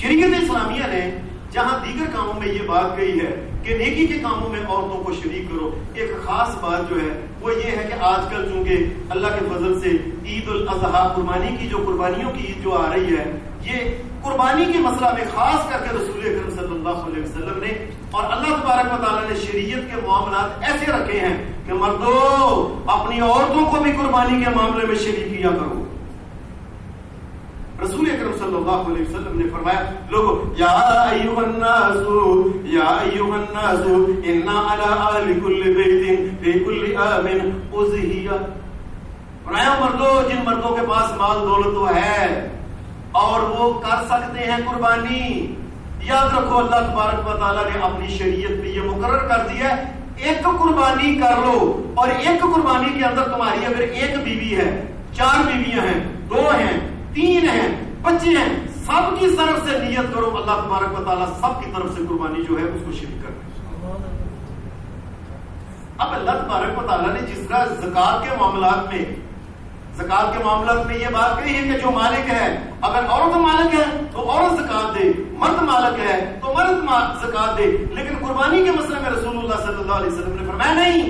شریعت اسلامیہ نے جہاں دیگر کاموں میں یہ بات کہی ہے کہ نیکی کے کاموں میں عورتوں کو شریک کرو، ایک خاص بات جو ہے وہ یہ ہے کہ آج کل چونکہ اللہ کے فضل سے عید الاضحیٰ قربانی کی جو قربانیوں کی عید جو آ رہی ہے، یہ قربانی کے مسئلہ میں خاص کر کے رسول اکرم صلی اللہ علیہ وسلم نے اور اللہ تبارک و تعالیٰ نے شریعت کے معاملات ایسے رکھے ہیں کہ مردو اپنی عورتوں کو بھی قربانی کے معاملے میں شریک کیا کرو۔ رسول اکرم صلی اللہ علیہ وسلم نے فرمایا لوگو یا ایھا الناس انا علی آل کل بیت فی کل عام اضحیہ۔ فرمایا مردو، جن مردوں کے پاس مال دولت تو ہے اور وہ کر سکتے ہیں قربانی، یاد رکھو اللہ تبارک و تعالیٰ نے اپنی شریعت میں یہ مقرر کر دیا ہے ایک قربانی کر لو، اور ایک قربانی کے اندر تمہاری اگر ایک بیوی ہے، 4 بیویاں ہیں، 2 ہیں، 3 ہیں، بچے ہیں، سب کی طرف سے نیت کرو، اللہ تبارک و تعالیٰ سب کی طرف سے قربانی جو ہے اس کو شریک کر دے۔ اب اللہ تبارک و تعالیٰ نے جس طرح زکات کے معاملات میں یہ بات کہی ہے کہ جو مالک ہے، اگر عورت مالک ہے تو عورت زکات دے، مرد مالک ہے تو مرد زکات دے، لیکن قربانی کے مسئلے میں رسول اللہ صلی اللہ علیہ وسلم نے فرمایا نہیں،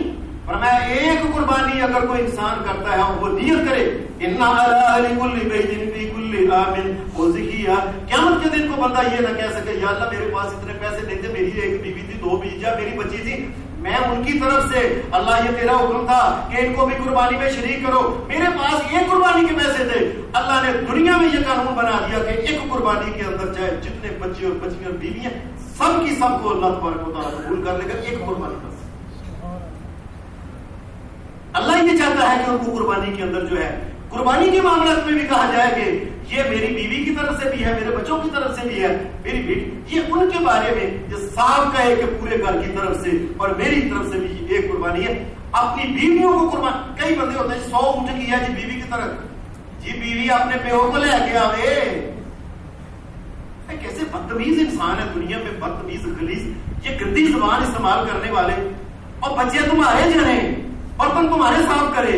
فرمایا ایک قربانی اگر کوئی انسان کرتا ہے وہ نیت کرے انا علی کل بیت فی کل عام اضحیہ۔ قیامت کے دن کو بندہ یہ نہ کہہ سکے یا اللہ میرے پاس اتنے پیسے نہیں تھے، میری ایک بیوی تھی، 2 بیویاں میری بچی تھی، میں ان کی طرف سے اللہ یہ تیرا حکم تھا کہ ان کو بھی قربانی میں شریک کرو، میرے پاس ایک قربانی کے پیسے تھے، اللہ نے دنیا میں یہ قانون بنا دیا کہ ایک قربانی کے اندر چاہے جتنے بچے اور بچیاں اور بیویاں سب کی سب کو اللہ تبارک و تعالیٰ قبول کر لے گا ایک قربانی کا۔ اللہ یہ چاہتا ہے کہ ان کو قربانی کے اندر جو ہے قربانی کے معاملات میں بھی کہا جائے کہ یہ میری بیوی کی طرف سے بھی ہے، میرے بچوں کی طرف سے بھی ہے، میری بیٹی، یہ ان کے بارے میں یہ صاف کہے کہ پورے گھر کی طرف سے اور میری طرف سے بھی ایک قربانی ہے۔ اپنی بیویوں کو قربانی، کئی بندے ہوتے ہیں 100 اونٹ کی ہے جی بیوی کی طرف، جی بیوی اپنے پیو کو لے کے آوے، کیسے بدتمیز انسان ہے دنیا میں، بدتمیز غلیظ یہ گندی زبان استعمال کرنے والے، اور بچے تمہارے جنے، برتن تمہارے صاف کرے،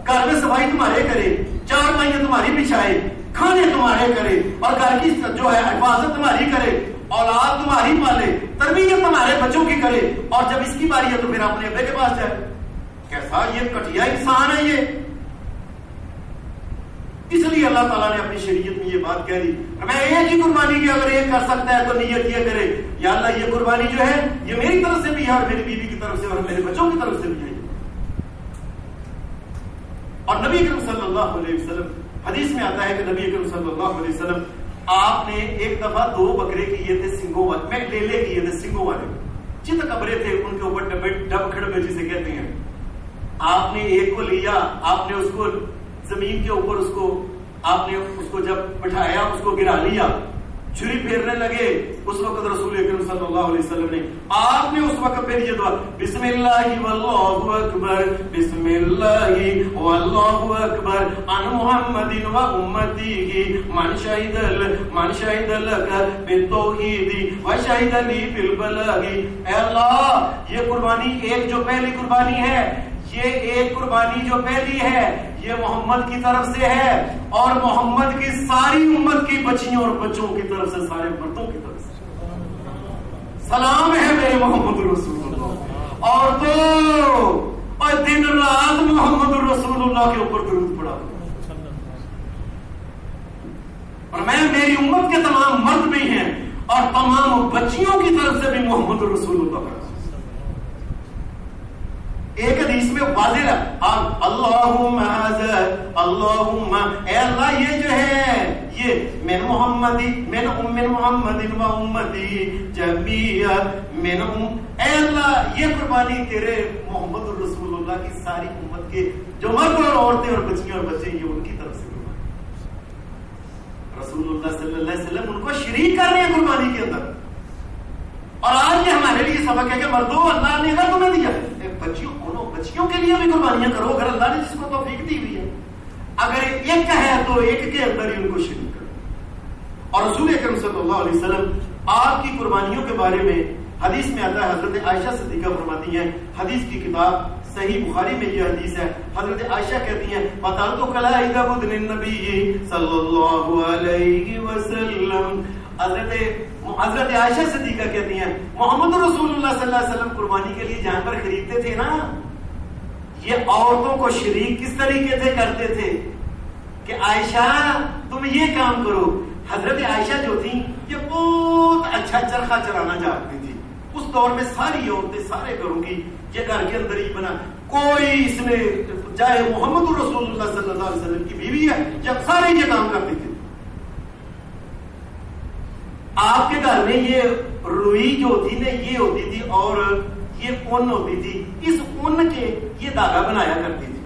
گھر میں صفائی تمہارے کرے، 4 مہینے تمہاری بچھائے، کھانے تمہارے کرے، اور گھر کی جو ہے حفاظت تمہاری کرے، اولاد تمہاری پالے، تربیت تمہارے بچوں کی کرے، اور جب اس کی باری ہے تو پھر اپنے ابے کے پاس جائے۔ کیسا یہ گھٹیا انسان ہے یہ۔ اس لیے اللہ تعالیٰ نے اپنی شریعت میں یہ بات کہہ دی، میں ایک ہی قربانی کی اگر ایک کر سکتا ہے تو نیت یہ کرے یا اللہ یہ قربانی جو ہے یہ میری طرف سے بھی ہے اور میری بیوی کی طرف سے اور میرے بچوں کی طرف سے بھی ہے۔ اور نبی اکرم صلی اللہ علیہ وسلم حدیث میں آتا ہے کہ نبی اکرم صلی اللہ علیہ وسلم آپ نے ایک دفعہ 2 بکرے کیے تھے سنگوں والے، میں لیلے کیے تھے سنگوں والے، چت کبرے تھے ان کے اوپر ڈب کھڑبے جسے کہتے ہیں۔ آپ نے ایک کو لیا، آپ نے اس کو زمین کے اوپر آپ نے اس کو جب بٹھایا اس کو گرا لیا، چھری پھیرنے لگے، اس وقت رسول اکرم صلی اللہ علیہ وسلم نے آپ نے اس وقت پھر یہ دعا بسم اللہ واللہ اکبر بسم اللہ واللہ اکبر ان محمد و امتی من شہد لک بالتوحید و شہد لی بالبلاغ۔ اے اللہ یہ قربانی ایک جو پہلی قربانی ہے، یہ ایک قربانی جو پہلی ہے یہ محمد کی طرف سے ہے اور محمد کی ساری امت کی بچیوں اور بچوں کی طرف سے، سارے مردوں کی طرف سے سلام ہے میرے محمد رسول اللہ، اور تو اور دن رات محمد رسول اللہ کے اوپر درود پڑھا، اور میں میری امت کے تمام مرد بھی ہیں اور تمام بچیوں کی طرف سے بھی محمد رسول اللہ۔ ایک حدیث میں واضح ہے اللہم اللہم اے اللہ یہ جو ہے یہ من محمد و امتی جمیع من اے اللہ یہ قربانی تیرے محمد رسول اللہ کی ساری امت کے جو مرد اور عورتیں اور بچیاں اور بچے یہ ان کی طرف سے قربانی، رسول اللہ صلی اللہ علیہ وسلم ان کو شریک کر رہے ہیں قربانی کے اندر۔ اور آج یہ ہمارے لیے سبق ہے کہ مردوں اللہ نے اگر تمہیں دیا بچیوں کے لیے بھی قربانیاں کرو، اگر اللہ نے جس کو توفیق دی ہوئی ہے، اگر ایک ہے تو ایک کے اندر ہی ان کو شریک کرو۔ اور رسول اکرم صلی اللہ علیہ وسلم آپ کی قربانیوں کے بارے میں حدیث میں آتا ہے، حضرت عائشہ صدیقہ فرماتی ہیں، حدیث کی کتاب صحیح بخاری میں یہ حدیث ہے، حضرت عائشہ کہتی ہیں وَتَعْتُ قَلَائِدَ بُدْنِ النَّبِيِّ صلی اللہ علیہ وسلم حضرت عائشہ صدیقہ کہتی ہیں محمد رسول اللہ صلی اللہ علیہ وسلم قربانی کے لیے جانور خریدتے تھے نا، یہ عورتوں کو شریک کس طریقے سے کرتے تھے کہ عائشہ تم یہ کام کرو. حضرت عائشہ جو تھی یہ بہت اچھا چرخہ چلانا جانتی تھی. اس دور میں ساری عورتیں سارے گھروں کی یہ گھر کے اندر ہی بنا، کوئی اس میں چاہے محمد رسول اللہ صلی اللہ علیہ وسلم کی بیوی ہے جب سارے یہ کام کرتے تھے. آپ کے گھر میں یہ روئی جو ہوتی نا یہ ہوتی تھی اور یہ اون ہوتی تھی، اس اون کے یہ دھاگا بنایا کرتی تھی.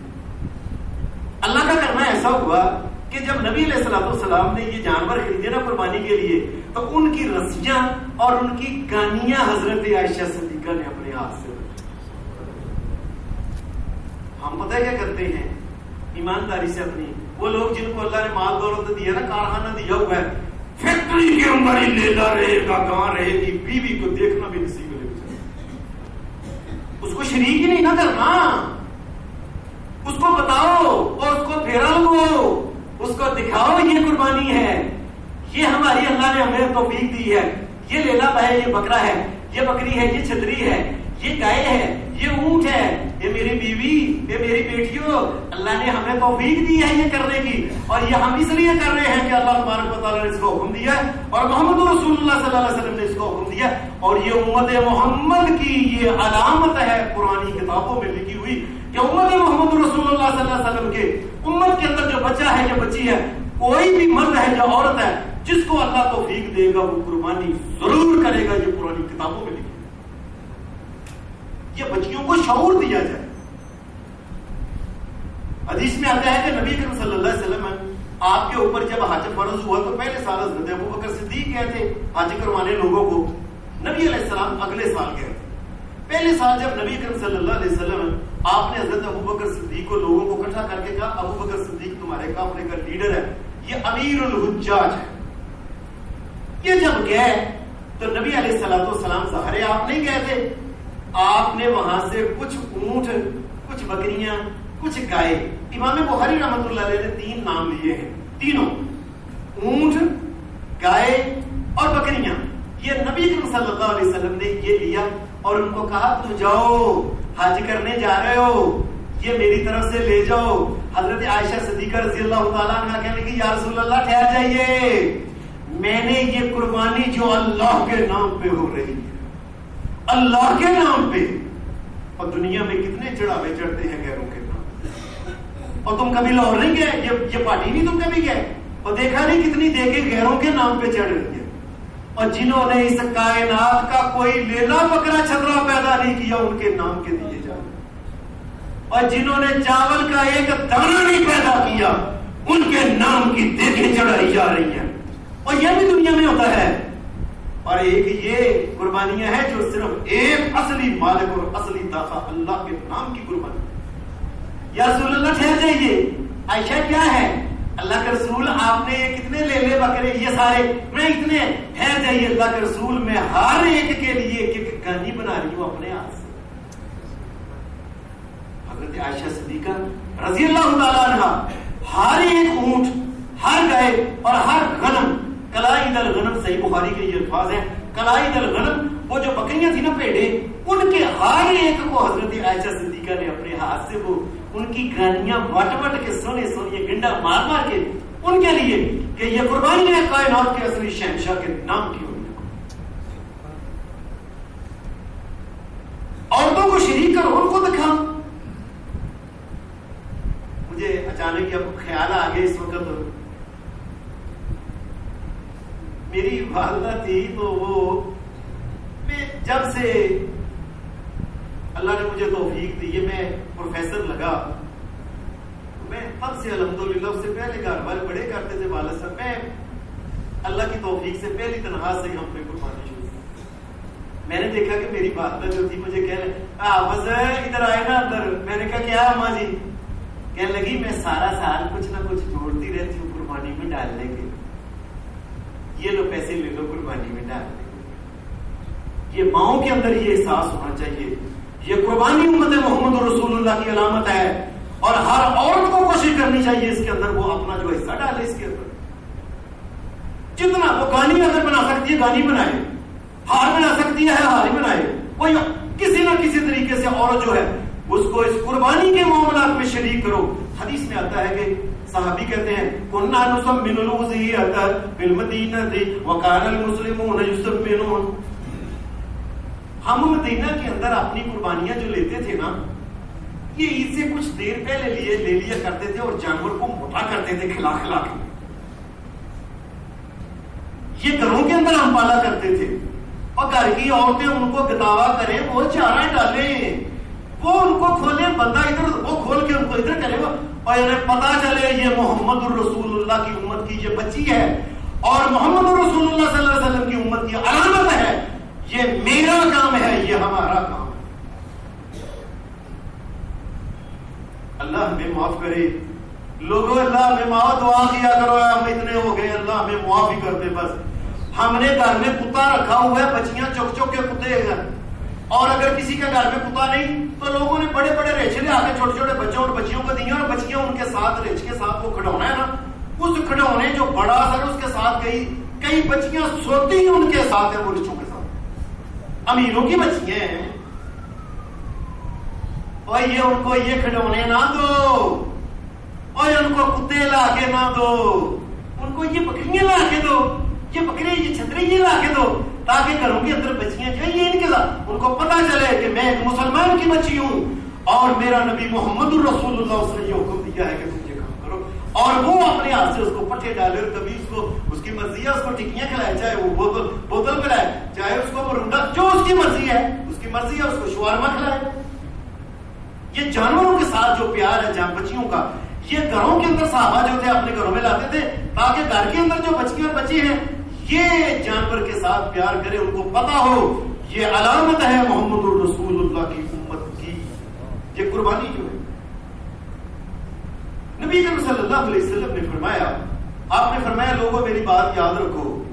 اللہ کا کرنا ایسا ہوا کہ جب نبی علیہ الصلوۃ والسلام نے یہ جانور خریدے نا قربانی کے لیے تو ان کی رسیاں اور ان کی گانیاں حضرت عائشہ صدیقہ نے اپنے ہاتھ سے. ہم پتہ کیا کرتے ہیں ایمانداری سے اپنی، وہ لوگ جن کو اللہ نے مال دولت دیا نا، کارخانہ دیا ہوا ہے، فیکٹری کے اندر ہی لیلا رہے گا، کہاں رہے گی، بیوی کو دیکھنا بھی نصیب ہے، اس کو شریک ہی نہیں نہ کرنا، اس کو بتاؤ اور اس کو پھیرا لگو، اس کو دکھاؤ یہ قربانی ہے، یہ ہماری اللہ نے ہمیں توفیق دی ہے، یہ لیلا ہے، یہ بکرا ہے، یہ بکری ہے، یہ چھتری ہے، یہ گائے ہے، یہ اونٹ ہے، یہ میری بیوی، یہ میری بیٹیوں، اللہ نے ہمیں توفیق دی ہے یہ کرنے کی، اور یہ ہم اس لیے کر رہے ہیں کہ اللہ تبارک و تعالیٰ نے اس کو حکم دیا ہے اور محمد رسول اللہ صلی اللہ علیہ وسلم نے اس کو حکم دیا، اور یہ امت محمد کی یہ علامت ہے قرآنی کتابوں میں لکھی ہوئی کہ امت محمد رسول اللہ صلی اللہ علیہ وسلم کے امت کے اندر جو بچہ ہے، جو بچی ہے، کوئی بھی مرد ہے جو عورت ہے، جس کو اللہ توفیق دے گا وہ قربانی ضرور کرے گا. یہ قرآنی کتابوں میں لکھی، یہ بچیوں کو شعور دیا جائے. حدیث میں آتا ہے کہ نبی کریم صلی اللہ علیہ وسلم آپ کے اوپر جب حج فرض ہوا تو پہلے سال حضرت ابوبکر صدیق گئے تھے حج کروانے لوگوں کو، نبی علیہ السلام اگلے سال گئے. پہلے سال جب نبی کریم صلی اللہ علیہ وسلم آپ نے حضرت ابوبکر صدیق کو لوگوں کو اکٹھا کر کے کہا ابوبکر صدیق تمہارے قافلے کا لیڈر ہے، یہ امیر الحجاج ہے. یہ جب گئے تو نبی علیہ الصلوۃ والسلام ظاہر آپ نہیں گئے تھے، آپ نے وہاں سے کچھ اونٹ، کچھ بکریاں، کچھ گائے. امام بخاری رحمۃ اللہ علیہ نے 3 نام لیے ہیں، تینوں اونٹ، گائے اور بکریاں. یہ نبی کریم صلی اللہ علیہ وسلم نے یہ لیا اور ان کو کہا تم جاؤ حج کرنے جا رہے ہو، یہ میری طرف سے لے جاؤ. حضرت عائشہ صدیقہ رضی اللہ تعالیٰ عنہ کہنے کی یا رسول اللہ ٹھہر جائیے، میں نے یہ قربانی جو اللہ کے نام پہ ہو رہی ہے، اللہ کے نام پہ، اور دنیا میں کتنے چڑھاوے چڑھتے ہیں غیروں کے نام، اور تم کبھی لاہور نہیں گئے، یہ پارٹی نہیں تم کبھی گئے اور دیکھا نہیں کتنی دیکھے غیروں کے نام پہ چڑھ رہی ہے. اور جنہوں نے اس کائنات کا کوئی لیلا بکرا چھترا پیدا نہیں کیا ان کے نام کے دیے جا رہے ہیں، اور جنہوں نے چاول کا ایک دانہ نہیں پیدا کیا ان کے نام کی دیکھیں چڑھائی جا رہی ہیں. اور یہ بھی دنیا میں ہوتا ہے. اور ایک یہ قربانیاں ہیں جو صرف ایک اصلی مالک اور اصلی دافع اللہ کے نام کی قربانی. یا رسول اللہ ٹھہر جائیے، عائشہ کیا ہے، اللہ کے رسول آپ نے کتنے لے بکرے، یہ سارے، میں اتنے، ٹھہر جائیے اللہ کے رسول میں ہر ایک کے لیے ایک گانی بنا رہی ہوں اپنے ہاتھ سے. حضرت عائشہ صدیقہ رضی اللہ تعالیٰ عنہ ہر ایک اونٹ، ہر گائے اور ہر غنم، کلائد الغنم، صحیح بخاری کے یہ الفاظ ہیں، کلائد الغنم، وہ جو بکریاں تھی نا پیڑے، ان کے ہر ایک کو حضرت عائشہ صدیقہ نے اپنے ہاتھ سے وہ ان کی گانیاں وٹ وٹ کے سونے سونے گنڈا مار مار کے ان کے لیے کہ یہ قربانی ہے کائنات کے اصلی شہنشاہ کے نام کی ہوئی. عورتوں کو شریک کرو، ان کو دکھاؤ. مجھے اچانک اب خیال آ گیا اس وقت، میری والدہ تھی تو وہ میں جب سے اللہ نے مجھے توفیق دی ہے میں پروفیسر لگا، میں تب سے الحمدللہ، اس سے پہلے گھر والے بڑے کرتے تھے والد صاحب، میں اللہ کی توفیق سے پہلی تنخواہ سے ہی ہم نے قربانی شروع کی. میں نے دیکھا کہ میری والدہ جو تھی مجھے کہہ رہے بس ادھر آئے نا اندر. میں نے کہا کیا اماں جی؟ کہنے لگی میں سارا سال کچھ نہ کچھ جوڑتی رہتی ہوں قربانی میں ڈالنے کے، یہ لو پیسے لے لو قربانی میں ڈال دیں. یہ ماؤں کے اندر یہ احساس ہونا چاہیے یہ قربانی امت محمد رسول اللہ کی علامت ہے، اور ہر عورت کو کوشش کرنی چاہیے اس کے اندر وہ اپنا جو حصہ ڈالے اس کے اندر. جتنا وہ گانی اگر بنا سکتی ہے گانی بنائے، ہار بنا سکتی ہے ہار ہی بنائے، وہ کسی نہ کسی طریقے سے عورت جو ہے اس کو اس قربانی کے معاملات میں شریک کرو. حدیث میں آتا ہے کہ صحابی کہتے ہیں کنا نسمن الوزیۃ فی المدینہ وکان المسلمون یسمنون، ہم مدینہ کے اندر اپنی قربانیاں جو لیتے تھے نا، یہ عید سے کچھ دیر پہلے لے لیا کرتے تھے اور جانور کو موٹا کرتے تھے کھلا کھلا کے. یہ گھروں کے اندر ہم پالا کرتے تھے، اور گھر کی عورتیں ان کو گتاوا کریں، وہ چارہ ڈالیں، وہ ان کو کھولیں، بندہ ادھر وہ کھول کے ان کو ادھر کرے گا، اور انہیں پتا چلے یہ محمد الرسول اللہ کی امت کی یہ بچی ہے، اور محمد الرسول اللہ صلی اللہ علیہ وسلم کی امت کی علامت ہے، یہ میرا کام ہے، یہ ہمارا کام ہے. اللہ ہمیں معاف کرے. لوگوں اللہ ہمیں معاف، دعا کیا کرو ہم اتنے ہو گئے، اللہ ہمیں معاف ہی کر دے. بس ہم نے گھر میں کتا رکھا ہوا ہے، بچیاں چک چک کے کتے ہیں، اور اگر کسی کے گھر میں کتا نہیں تو لوگوں نے بڑے بڑے ریچھے لے آ کے چھوٹے چھوٹے بچوں اور بچیوں کو دیے، اور بچیاں ان کے ساتھ ریچھ کے ساتھ وہ کھڈونا ہے نا، اس کھڈونے جو بڑا سر اس کے ساتھ کئی بچیاں سوتی ہی ان کے ساتھ ہیں، وہ رچوں کے ساتھ، امیروں کی بچیاں ہیں. اور یہ ان کو یہ کھڈونے نہ دو، اور ان کو کتے لا کے نہ دو، ان کو یہ بکریاں لا کے دو، یہ بکری یہ چھتری یہ لا کے دو، تاکہ گھروں کے اندر بچیاں جو ہیں ان کے ساتھ ان کو پتا چلے کہ میں ایک مسلمان کی بچی ہوں، اور میرا نبی محمد الرسول اللہ اس نے یہ حکم دیا ہے کہ تم یہ کام کرو. اور وہ اپنے ہاتھ سے اس کو پٹھے ڈالے، اور کبھی اس کو اس کی مرضی ہے اس کو ٹکیاں کھلائے، چاہے وہ بوتل پلائے، چاہے اس کو مرنڈا، جو اس کی مرضی ہے اس کو شوارما کھلائے. یہ جانوروں کے ساتھ جو پیار ہے جان بچیوں کا، یہ گھروں کے اندر صحابہ جو تھے اپنے گھروں میں لاتے تھے، تاکہ گھر کے اندر جو بچیاں اور بچے ہیں یہ جانور کے ساتھ پیار کرے، ان کو پتا ہو یہ علامت ہے محمد الرسول اللہ کی امت کی. یہ قربانی جو ہے نبی کریم صلی اللہ علیہ وسلم نے فرمایا، آپ نے فرمایا لوگوں میری بات یاد رکھو،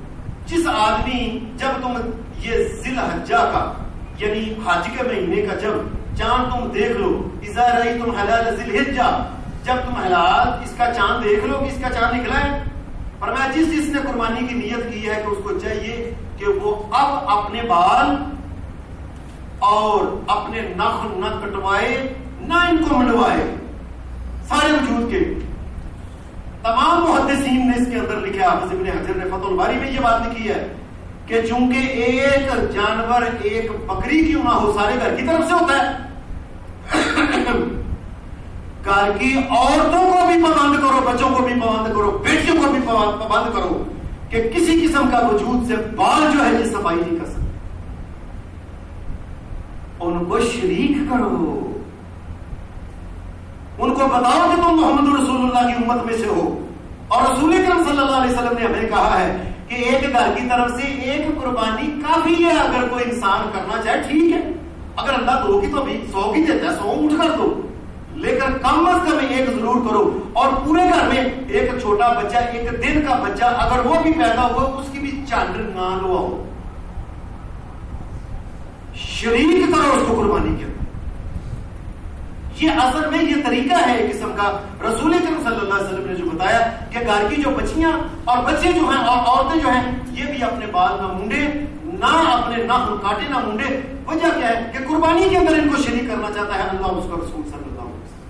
جس آدمی جب تم یہ ذی الحجہ کا یعنی حج کے مہینے کا جب چاند تم دیکھ لو، اذا رأیتم ہلال ذی الحجہ، جب تم ہلال اس کا چاند دیکھ لو کہ اس کا چاند نکلا ہے، فرمایا جس نے قربانی کی نیت کی ہے کہ اس کو چاہیے کہ وہ اب اپنے بال اور اپنے ناخن نہ کٹوائے نہ ان کو منڈوائے، سارے وجود کے. تمام محدثین نے اس کے اندر لکھا، حافظ ابن حجر نے فتح الباری میں یہ بات لکھی ہے کہ چونکہ ایک جانور ایک بکری کیوں نہ ہو، سارے گھر کی طرف سے ہوتا ہے، گھر کی عورتوں کو بھی پابند کرو، بچوں کو بھی پابند کرو، بیٹیوں کو بھی پابند کرو کہ کسی قسم کا وجود سے بال جو ہے یہ صفائی نہیں کر سکتے، ان کو شریک کرو، ان کو بتاؤ کہ تم محمد رسول اللہ کی امت میں سے ہو. اور رسول اکرم صلی اللہ علیہ وسلم نے ہمیں کہا ہے کہ ایک گھر کی طرف سے ایک قربانی کافی ہے، اگر کوئی انسان کرنا چاہے ٹھیک ہے، اگر اللہ دو کی تو بھی 100 کی دیتا ہے، 100 اٹھ کر دو، لیکن کم از کم ایک ضرور کرو. اور پورے گھر میں ایک چھوٹا بچہ، ایک دن کا بچہ اگر وہ بھی پیدا ہوا اس کی بھی چانڈ نہ لو، شریک کرو اس کو قربانی کے. یہ اصل میں یہ طریقہ ہے ایک قسم کا رسول اکرم صلی اللہ علیہ وسلم نے جو بتایا کہ گھر کی جو بچیاں اور بچے جو ہیں اور عورتیں جو ہیں یہ بھی اپنے بال نہ مونڈے، نہ اپنے ناخن کاٹے، نہ مونڈے. وجہ کیا ہے کہ قربانی کے اندر ان کو شریک کرنا چاہتا ہے اللہ اس کا رسول صلی اللہ علیہ وسلم.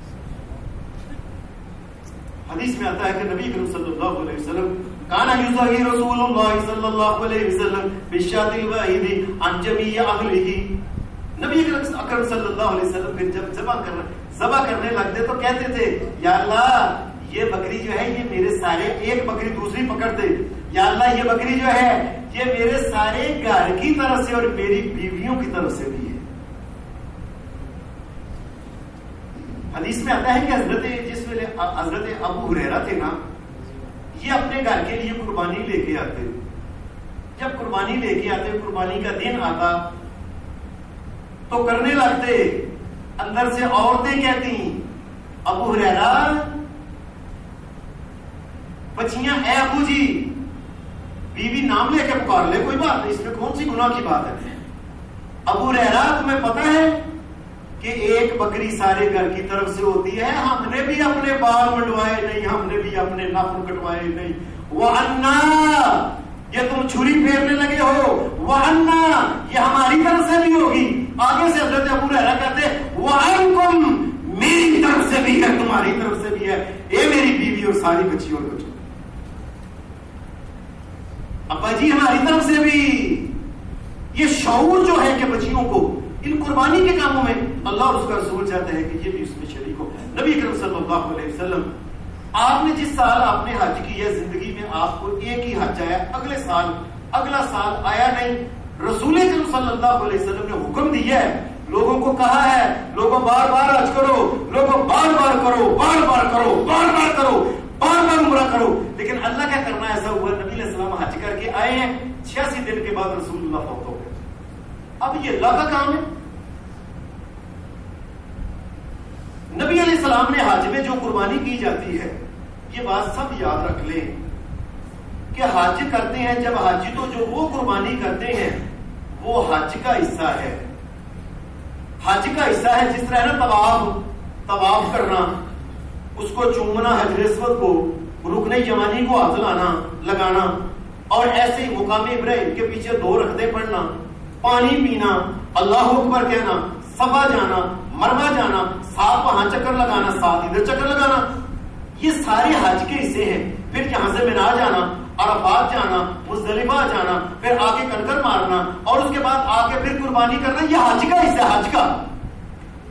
حدیث میں آتا ہے کہ نبی کریم صلی اللہ علیہ وسلم کانا یضحی رسول اللہ صلی اللہ علیہ وسلم بالشاۃ الواحد عن جمیع اہلہ. نبی اکرم صلی اللہ علیہ وسلم پھر جب ذبح کرنے لگتے تو کہتے تھے یا اللہ یہ بکری جو ہے یہ میرے سارے، ایک بکری دوسری پکڑ دے، یا اللہ یہ بکری جو ہے یہ میرے سارے گھر کی طرف سے اور میری بیویوں کی طرف سے بھی ہے. حدیث میں آتا ہے کہ حضرت ابو ہریرہ تھے نا، یہ اپنے گھر کے لیے قربانی لے کے آتے. جب قربانی لے کے آتے، قربانی کا دن آتا تو کرنے لگتے، اندر سے عورتیں کہتی ابو ہریرہ بچیاں، اے ابو جی، بیوی نام لے کے پکار لے، کوئی بات نہیں، اس میں کون سی گناہ کی بات ہے. ابو ہریرہ تمہیں پتہ ہے کہ ایک بکری سارے گھر کی طرف سے ہوتی ہے، ہم نے بھی اپنے بال منڈوائے نہیں، ہم نے بھی اپنے ناخن کٹوائے نہیں. وَأَنَّا یہ تم چھری پھیرنے لگے ہو، وَعَنَّا یہ ہماری طرف سے بھی ہوگی. آگے سے حضرت ابو ہریرہ کہتے ہیں وَعَنْكُمْ میری طرف سے بھی ہے، تمہاری طرف سے بھی ہے، اے میری بیوی اور ساری بچی اور بچوں. ابا جی ہماری طرف سے بھی. یہ شعور جو ہے کہ بچیوں کو ان قربانی کے کاموں میں اللہ اور اس کا رسول چاہتے ہیں کہ یہ بھی اس میں شریک ہو. نبی اکرم صلی اللہ علیہ وسلم آپ نے جس سال آپ نے حج کی ہے، زندگی میں آپ کو ایک ہی حج آیا، اگلا سال آیا نہیں. رسول اکرم صلی اللہ علیہ وسلم نے حکم دیا ہے، لوگوں کو کہا ہے لوگوں بار بار حج کرو، لوگوں بار بار کرو، بار بار کرو، بار بار کرو، بار بار عمرہ کرو. لیکن اللہ کا کرنا ایسا ہوا، نبی علیہ السلام حج کر کے آئے ہیں، 86 دن کے بعد رسول اللہ فوت ہو گئے. اب یہ اللہ کا کام ہے. نبی علیہ السلام نے حج میں جو قربانی کی جاتی ہے، یہ بات سب یاد رکھ لیں کہ حج کرتے ہیں جب حاجی تو جو وہ قربانی کرتے ہیں وہ حج کا حصہ ہے. حج کا حصہ ہے جس طرح نا طواف کرنا، اس کو چومنا، حجر اسود کو، رکن یمانی کو ہاتھ لگانا، اور ایسے ہی مقام ابراہیم کے پیچھے 2 رکعتیں پڑھنا، پانی پینا، اللہ اکبر کہنا، صفا جانا، مروا جانا، 7 وہاں چکر لگانا، 7 ادھر چکر لگانا، یہ سارے حج کے حصے ہیں. پھر یہاں سے مینا جانا، عرفات جانا، مزدلفہ جانا، پھر آگے کنکر مارنا، اور اس کے بعد آگے پھر قربانی کرنا، یہ حج کا حصہ ہے. حج کا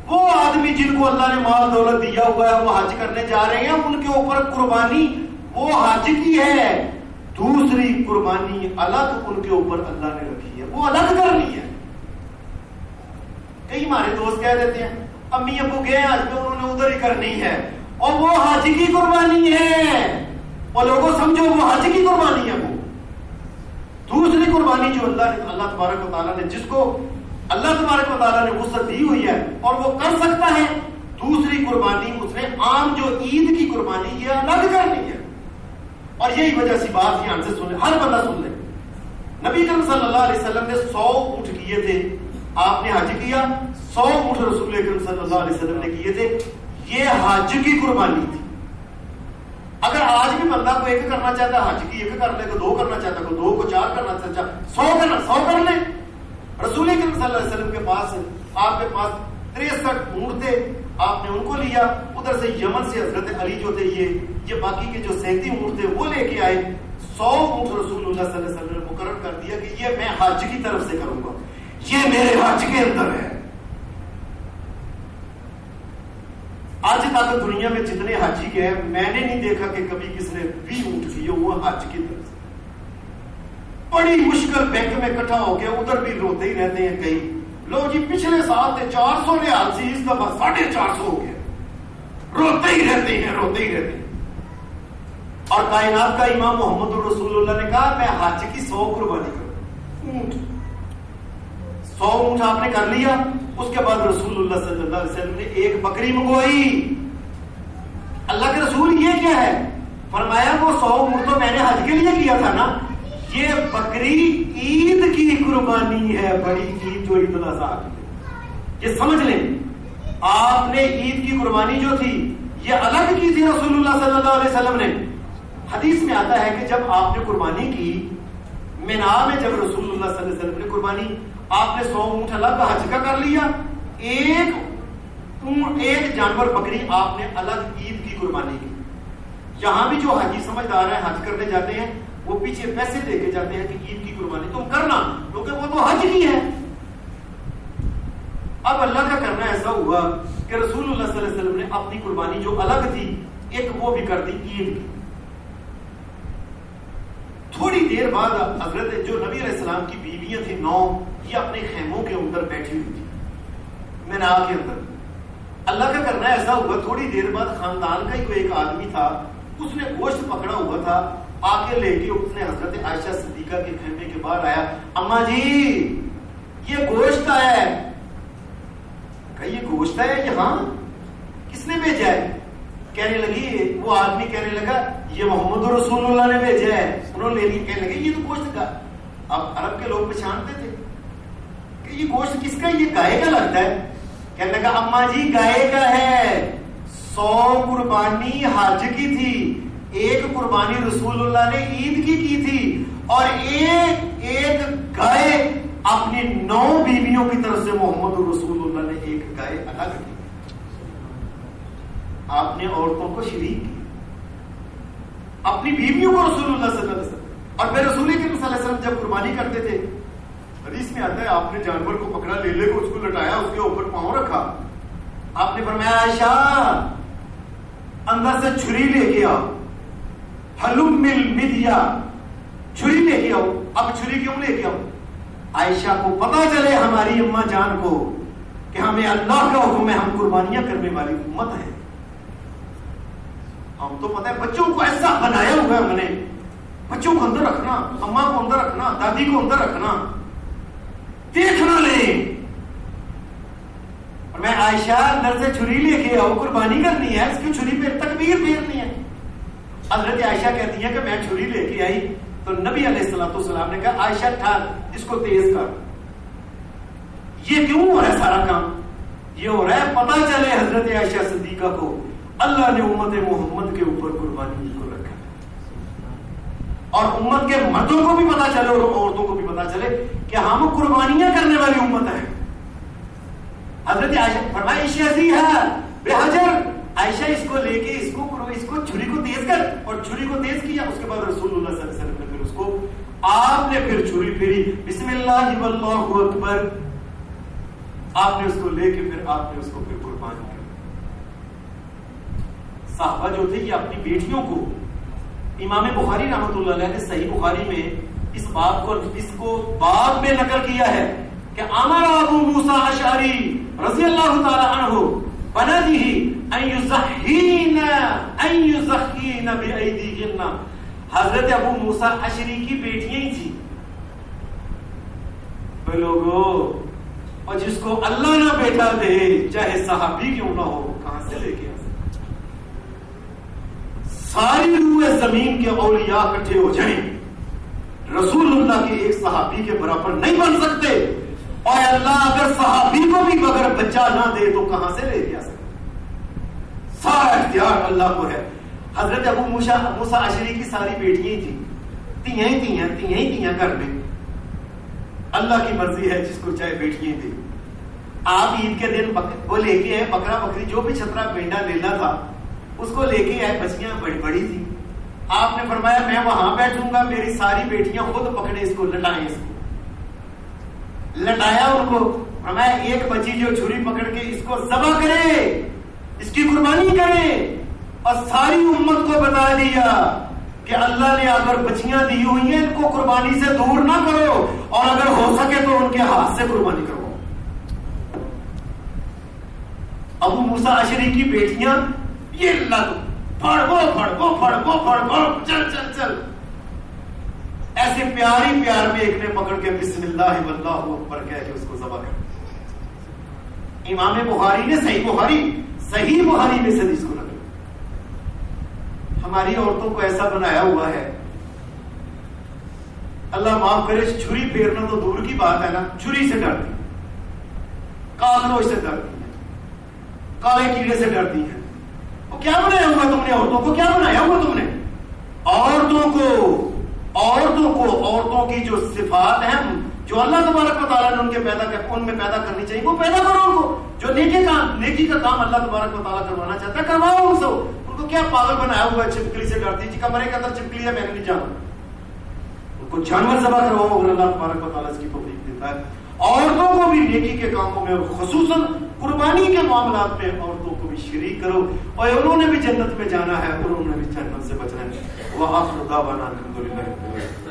وہ آدمی جن کو اللہ نے مال دولت دیا ہوا ہے وہ حج کرنے جا رہے ہیں، ان کے اوپر قربانی وہ حج کی ہے. دوسری قربانی الگ ان کے اوپر اللہ نے رکھی ہے، وہ الگ کرنی ہے. کئی ہمارے دوست کہہ دیتے ہیں امی ابو گئے حج میں، انہوں نے ادھر ہی کرنی ہے، اور وہ حج کی قربانی ہے. اور لوگوں سمجھو وہ حج کی قربانی ہے. وہ دوسری قربانی جو اللہ تبارک و تعالیٰ نے، جس کو اللہ تبارک و تعالیٰ نے وسعت دی ہوئی ہے اور وہ کر سکتا ہے، دوسری قربانی اس نے عام جو عید کی قربانی یہ الگ کرنی ہے. اور یہی وجہ سی بات دھیان سے سن لے، ہر بندہ سن لے. نبی کریم صلی اللہ علیہ وسلم نے 100 اونٹ کیے تھے. آپ نے حج کیا، 100 اونٹ رسول کریم صلی اللہ علیہ وسلم نے کیے تھے. یہ حج کی قربانی تھی. اگر آج بھی بندہ کو ایک کرنا چاہتا ہے، حج کی ایک کر لے، کو 2 کرنا چاہتا ہے، کو 2 کو 4 کرنا چاہتا ہے، 100 کر لے. رسول کریم صلی اللہ علیہ وسلم کے پاس، آپ کے پاس 63 اونٹ تھے. آپ نے ان کو لیا. ادھر سے یمن سے حضرت علی جو تھے، یہ باقی کے جو 37 اونٹ تھے وہ لے کے آئے. 100 اونٹ رسول اللہ صلی اللہ علیہ وسلم نے مقرر کر دیا کہ یہ میں حج کی طرف سے کروں گا، یہ میرے حج کے اندر ہے. آج تک دنیا میں جتنے حاجی گئے میں نے نہیں دیکھا کہ کبھی کس نے 20 اونٹ کیے ہوا حج کی طرف سے. بڑی مشکل بینک میں اکٹھا ہو گیا، ادھر بھی روتے ہی رہتے ہیں. کئی لو جی پچھلے سال تھے 400 ریال سے، اس دفعہ 450 ہو گیا. روتے ہی رہتے ہیں. اور کائنات کا امام محمد رسول اللہ نے کہا میں حج کی 100 قربانی کروں. اونٹ 100 اونٹ آپ نے کر لیا. اس کے بعد رسول اللہ صلی اللہ علیہ وسلم نے ایک بکری منگوائی. اللہ کے رسول یہ کیا ہے؟ فرمایا وہ 100 اونٹ تو میں نے حج کے لیے کیا تھا نا، یہ بکری عید کی قربانی ہے، بڑی عید جو عید الاضحیٰ کی. یہ سمجھ لیں، آپ نے عید کی قربانی جو تھی یہ الگ کی تھی رسول اللہ صلی اللہ علیہ وسلم نے. حدیث میں آتا ہے کہ جب آپ نے قربانی کی مینا میں، جب رسول اللہ صلی اللہ علیہ وسلم نے قربانی، آپ نے 100 اونٹ الگ حج کا کر لیا، ایک جانور بکری آپ نے الگ عید کی قربانی کی. یہاں بھی جو حاجی سمجھدار ہیں حج کرنے جاتے ہیں وہ پیچھے پیسے دے کے جاتے ہیں کہ عید کی قربانی تم کرنا، کیونکہ وہ تو حج کی ہے. اب اللہ کا کرنا ایسا ہوا کہ رسول اللہ صلی اللہ علیہ وسلم نے اپنی قربانی جو الگ تھی ایک وہ بھی کر دی عید کی. تھوڑی دیر بعد حضرت جو نبی علیہ السلام کی بیویاں تھیں 9، یہ اپنے خیموں کے اندر بیٹھی ہوئی تھی مینا کے اندر. اللہ کا کرنا ایسا ہوا تھوڑی دیر بعد خاندان کا ہی کوئی ایک آدمی تھا، اس نے گوشت پکڑا ہوا تھا، آ کے لے کے اس نے حضرت عائشہ صدیقہ کے خیمے کے باہر آیا. اماں جی یہ گوشت آیا ہے. کہ یہ گوشت آیا یہاں کس نے بھیجا ہے؟ کہنے لگی، وہ آدمی کہنے لگا یہ محمد رسول اللہ نے بھیجا ہے. انہوں نے لے لی. کہنے لگے یہ تو گوشت کا. اب عرب کے لوگ پہچانتے تھے کہ یہ گوشت کس کا، یہ گائے کا لگتا ہے. کہنے لگا اماں جی گائے کا ہے. 100 قربانی حج کی تھی، ایک قربانی رسول اللہ نے عید کی تھی، اور ایک ایک گائے اپنی 9 بیویوں کی طرف سے محمد رسول اللہ نے ایک گائے الگ کی. آپ نے عورتوں کو شریک کی، اپنی بیویوں کو رسول اللہ صلی اللہ علیہ وسلم. اور پھر رسول کریم صلی اللہ علیہ وسلم جب قربانی کرتے تھے، حدیث میں آتا ہے آپ نے جانور کو پکڑا، لیلے کو اس کو لٹایا، اس کے اوپر پاؤں رکھا، آپ نے فرمایا عائشہ اندر سے چھری لے کے آؤ، حلم المدیا، چھری لے کے آؤ. اب چھری کیوں لے کے آؤ؟ عائشہ کو پتا چلے ہماری اماں جان کو کہ ہمیں اللہ کا حکم ہے، ہم قربانیاں کرنے والی امت ہے. ہم تو پتہ ہے بچوں کو ایسا بنایا ہوا ہے ہم نے، بچوں کو اندر رکھنا، اماں کو اندر رکھنا، دادی کو اندر رکھنا، دیکھنا لیں. اور میں عائشہ اندر سے چھری لے کے آؤ، قربانی کرنی ہے، اس کی چھری پہ تکبیر پھیرنی ہے. حضرت عائشہ کہتی ہے کہ میں چھری لے کے آئی تو نبی علیہ الصلوۃ والسلام نے کہا عائشہ ٹھہر، اس کو تیز کر. یہ کیوں ہو رہا ہے سارا کام؟ یہ ہو رہا ہے پتہ چلے حضرت عائشہ صدیقہ کو اللہ نے امت محمد کے اوپر قربانی کو رکھا ہے، اور امت کے مردوں کو بھی پتا چلے اور عورتوں کو بھی پتا چلے کہ ہم قربانیاں کرنے والی امت ہیں. حضرت عائشہ فرمایا عائشہ ہے بے حجر، عائشہ اس کو لے کے اس کو چھری کو تیز کر، اور چھری کو تیز کیا. اس کے بعد رسول اللہ صلی اللہ علیہ وسلم نے پھر اس کو آپ نے پھر چھری پھیری، بسم اللہ واللہ اکبر، آپ نے اس کو لے کے پھر آپ نے اس کو پھر قربان کیا. صحابہ جو تھے یہ اپنی بیٹیوں کو، امام بخاری رحمۃ اللہ علیہ نے صحیح بخاری میں اس کو باب میں نقل کیا ہے کہ امر ابو موسیٰ اشعری رضی اللہ تعالی عنہ بناتہ ان یزخین بایدیہن. حضرت ابو موسیٰ اشعری کی بیٹیاں ہی تھیں. لوگوں، اور جس کو اللہ نہ بیٹا دے چاہے صحابی کیوں نہ ہو، کہاں سے لے کے آ سکتے؟ ساری روح زمین کے اولیاء اکٹھے ہو جائیں، رسول اللہ کے ایک صحابی کے برابر نہیں بن سکتے. اور اللہ اگر صحابی کو بھی بغیر بچہ نہ دے تو کہاں سے لے کے آ سکتے؟ سارا اختیار اللہ کو ہے. حضرت ابو موسیٰ اشعری کی ساری بیٹیاں ہی تھیں، تیاں گھر میں. اللہ کی مرضی ہے جس کو چاہے بیٹیاں دے. آپ عید کے دن وہ لے کے آئے بکرا بکری، جو بھی چھترا مینڈا لینا تھا اس کو لے کے آئے. بچیاں بڑی بڑی تھی. آپ نے فرمایا میں وہاں بیٹھوں گا، میری ساری بیٹیاں خود پکڑے اس کو، لٹائیں اس کو. لٹایا ان کو، فرمایا ایک بچی جو چھری پکڑ کے اس کو ذبح کرے، اس کی قربانی کرے. اور ساری امت کو بتا دیا کہ اللہ نے اگر بچیاں دی ہوئی ہیں ان کو قربانی سے دور نہ کرو، اور اگر ہو سکے تو ان کے ہاتھ سے قربانی کرو. ابو موسیٰ اشعری کی بیٹیاں یہ چل ایسے پیاری پیار میں ایک نے پکڑ کے بسم اللہ واللہ اکبر کہہ کے اس کو ذبح کر. امام بخاری نے صحیح بخاری میں سے اس کو رکھا. ہماری عورتوں کو ایسا بنایا ہوا ہے، اللہ معاف کرے، چھری پھیرنا تو دور کی بات ہے نا، چھری سے ڈرتی، کاغذ سے ڈرتی ہیں، کالے کیڑے سے ڈرتی ہیں. وہ کیا بنایا ہوا تم نے؟ عورتوں کو کیا بنایا ہوا تم نے؟ عورتوں کی جو صفات ہیں جو اللہ تبارک و تعالیٰ نے ان میں پیدا کرنی چاہیے وہ پیدا کرو. ان کو جو نیکی کا کام اللہ تبارک و تعالیٰ کروانا چاہتا ہے کرواؤ ان سے. ان کو کیا پاگل بنایا ہوا ہے چھپکلی سے ڈرتی؟ جی کمرے کے اندر چھپکلی ہے میں نہیں جانا. ان کو جانور ذبح کرواؤ اگر اللہ تبارک و تعالیٰ اس کی توفیق دیتا ہے. عورتوں کو بھی نیکی کے کاموں میں، خصوصاً قربانی کے معاملات میں عورتوں کو بھی شریک کرو. اور انہوں نے بھی جنت میں جانا ہے، انہوں نے بھی جنت سے بچنا ہے. وآخر دعوانا الحمدللہ.